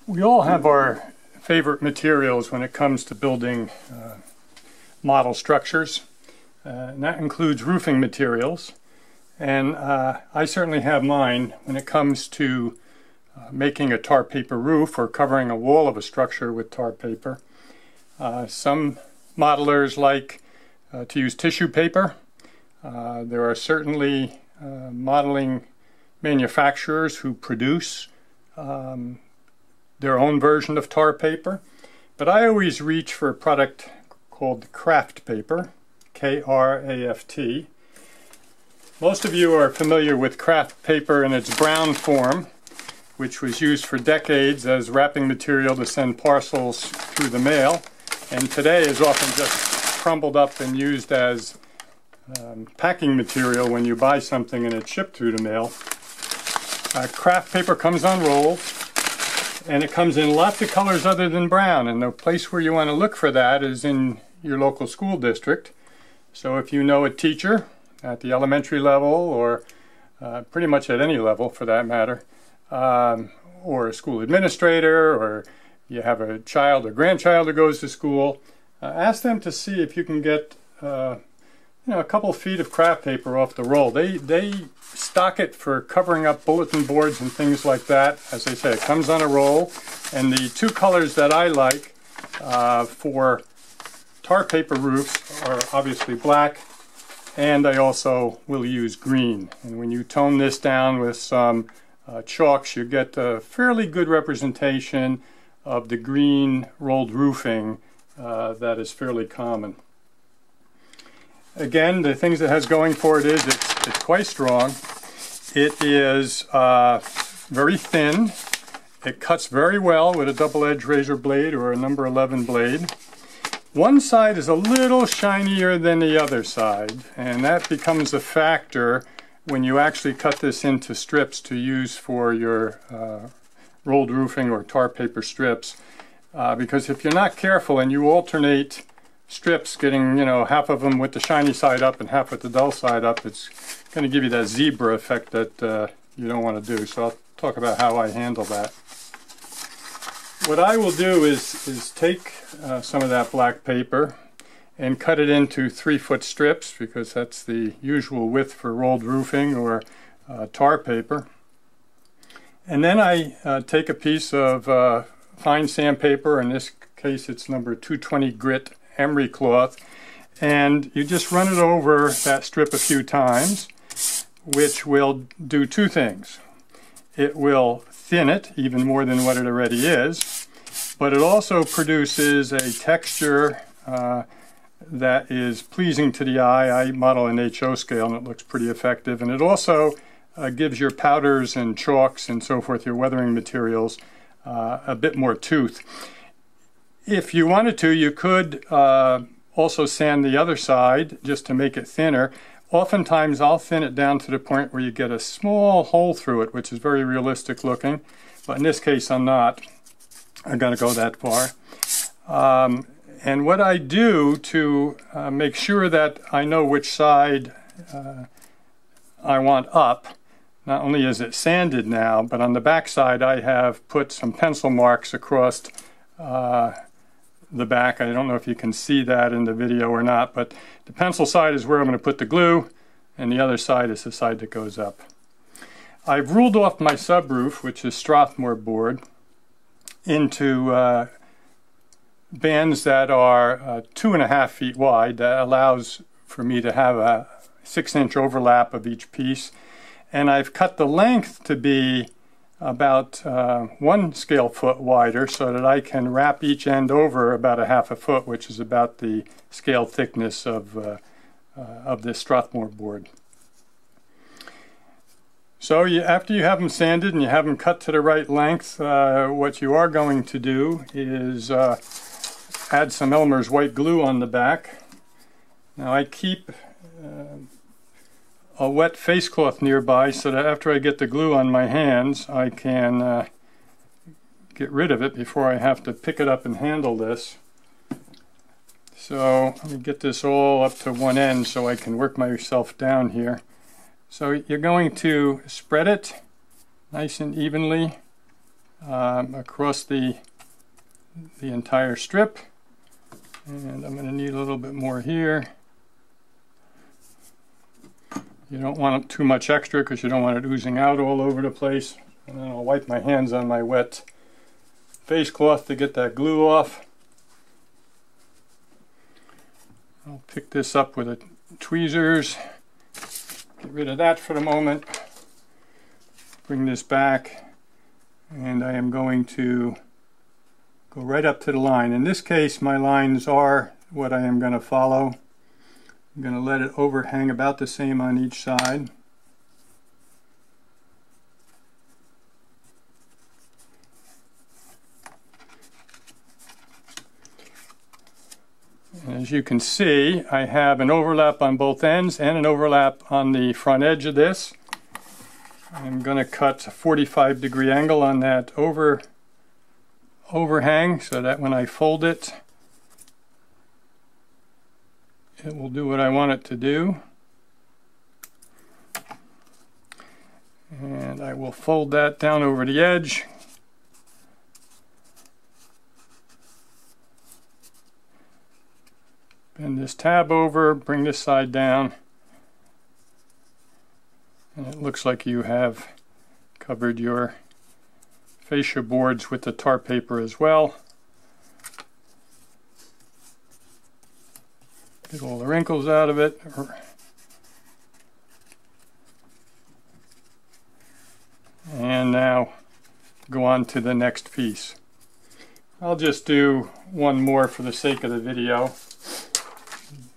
We all have our favorite materials when it comes to building model structures, and that includes roofing materials. And I certainly have mine when it comes to making a tar paper roof or covering a wall of a structure with tar paper. Some modelers like to use tissue paper. There are certainly modeling manufacturers who produce their own version of tar paper, but I always reach for a product called Kraft Paper, K-R-A-F-T. Most of you are familiar with Kraft Paper in its brown form, which was used for decades as wrapping material to send parcels through the mail, and today is often just crumbled up and used as packing material when you buy something and it's shipped through the mail. Kraft Paper comes on rolls, and it comes in lots of colors other than brown, and the place where you want to look for that is in your local school district. So if you know a teacher at the elementary level, or pretty much at any level for that matter, or a school administrator, or you have a child or grandchild who goes to school, ask them to see if you can get a couple feet of Kraft Paper off the roll. They stock it for covering up bulletin boards and things like that. As I say, it comes on a roll, and the two colors that I like for tar paper roofs are obviously black, and I also will use green. And when you tone this down with some chalks, you get a fairly good representation of the green rolled roofing that is fairly common. Again, the things it has going for it is it's quite strong. It is very thin. It cuts very well with a double-edged razor blade or a number 11 blade. One side is a little shinier than the other side, and that becomes a factor when you actually cut this into strips to use for your rolled roofing or tar paper strips. Because if you're not careful and you alternate strips, getting half of them with the shiny side up and half with the dull side up, it's going to give you that zebra effect that you don't want to do. So I'll talk about how I handle that. What I will do is take some of that black paper and cut it into 3-foot strips, because that's the usual width for rolled roofing or tar paper. And then I take a piece of fine sandpaper, in this case it's number 220 grit emery cloth, and you just run it over that strip a few times, which will do two things. It will thin it even more than what it already is, but it also produces a texture that is pleasing to the eye. I model an HO scale and it looks pretty effective, and it also gives your powders and chalks and so forth, your weathering materials, a bit more tooth. If you wanted to, you could also sand the other side just to make it thinner. Oftentimes I'll thin it down to the point where you get a small hole through it, which is very realistic looking, but in this case I'm not going to go that far. And what I do to make sure that I know which side I want up, not only is it sanded now, but on the back side I have put some pencil marks across the back. I don't know if you can see that in the video or not, but the pencil side is where I'm going to put the glue, and the other side is the side that goes up. I've ruled off my subroof, which is Strathmore board, into bands that are 2.5 feet wide. That allows for me to have a 6-inch overlap of each piece, and I've cut the length to be about 1 scale foot wider, so that I can wrap each end over about 1/2 foot, which is about the scale thickness of this Strathmore board. So after you have them sanded and you have them cut to the right length, what you are going to do is add some Elmer's white glue on the back. Now I keep a wet face cloth nearby so that after I get the glue on my hands I can get rid of it before I have to pick it up and handle this. So let me get this all up to one end so I can work myself down here. So you're going to spread it nice and evenly across the entire strip. And I'm going to need a little bit more here. You don't want too much extra because you don't want it oozing out all over the place. And then I'll wipe my hands on my wet face cloth to get that glue off. I'll pick this up with a tweezers. Get rid of that for the moment. Bring this back. And I am going to go right up to the line. In this case, my lines are what I am going to follow. I'm going to let it overhang about the same on each side. And as you can see, I have an overlap on both ends and an overlap on the front edge of this. I'm going to cut a 45-degree angle on that overhang so that when I fold it, it will do what I want it to do. And I will fold that down over the edge. Bend this tab over, bring this side down. And it looks like you have covered your fascia boards with the tar paper as well. Get all the wrinkles out of it. And now go on to the next piece. I'll just do one more for the sake of the video.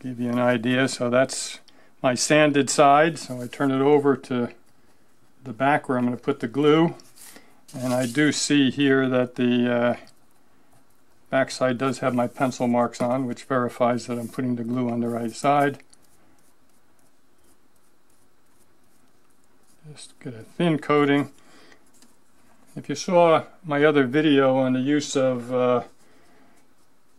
Give you an idea. So that's my sanded side. So I turn it over to the back where I'm going to put the glue. And I do see here that the backside does have my pencil marks on, which verifies that I'm putting the glue on the right side. Just get a thin coating. If you saw my other video on the use of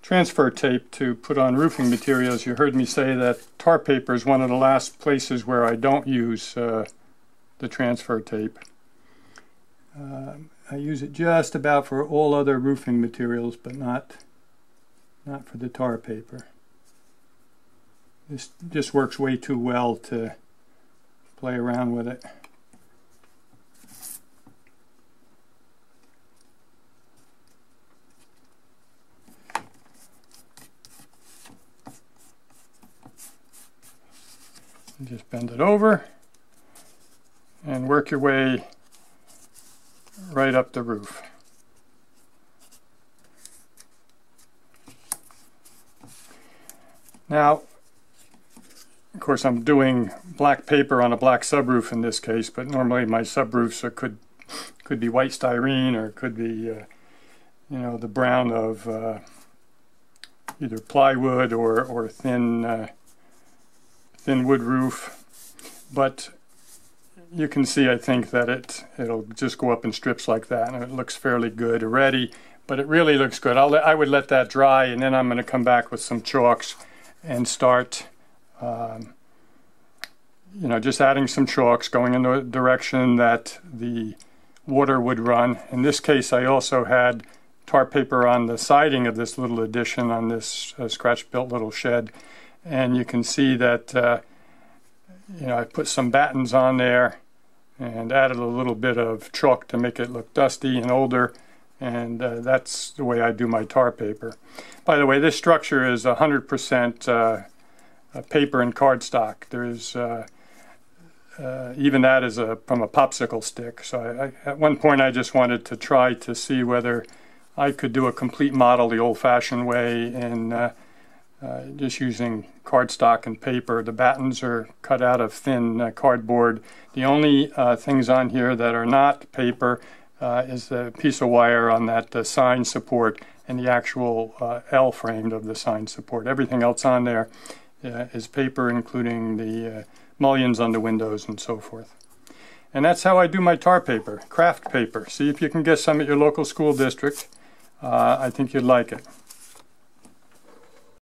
transfer tape to put on roofing materials, you heard me say that tar paper is one of the last places where I don't use the transfer tape. I use it just about for all other roofing materials, but not for the tar paper. This just works way too well to play around with it. And just bend it over and work your way right up the roof. Now, of course, I'm doing black paper on a black subroof in this case, but normally my subroofs could be white styrene, or it could be you know, the brown of either plywood or thin wood roof. But you can see, I think, that it'll just go up in strips like that, and it looks fairly good already. But it really looks good. I would let that dry, and then I'm going to come back with some chalks and start, you know, just adding some chalks, going in the direction that the water would run. In this case, I also had tar paper on the siding of this little addition on this scratch-built little shed, and you can see that you know, I put some battens on there and added a little bit of chalk to make it look dusty and older, and that's the way I do my tar paper. By the way, this structure is 100% paper and cardstock. There's even that is from a popsicle stick. So at one point I just wanted to try to see whether I could do a complete model the old-fashioned way and just using cardstock and paper. The battens are cut out of thin cardboard. The only things on here that are not paper is the piece of wire on that sign support and the actual L frame of the sign support. Everything else on there is paper, including the mullions on the windows and so forth. And that's how I do my tar paper, Kraft Paper. See if you can get some at your local school district. I think you'd like it.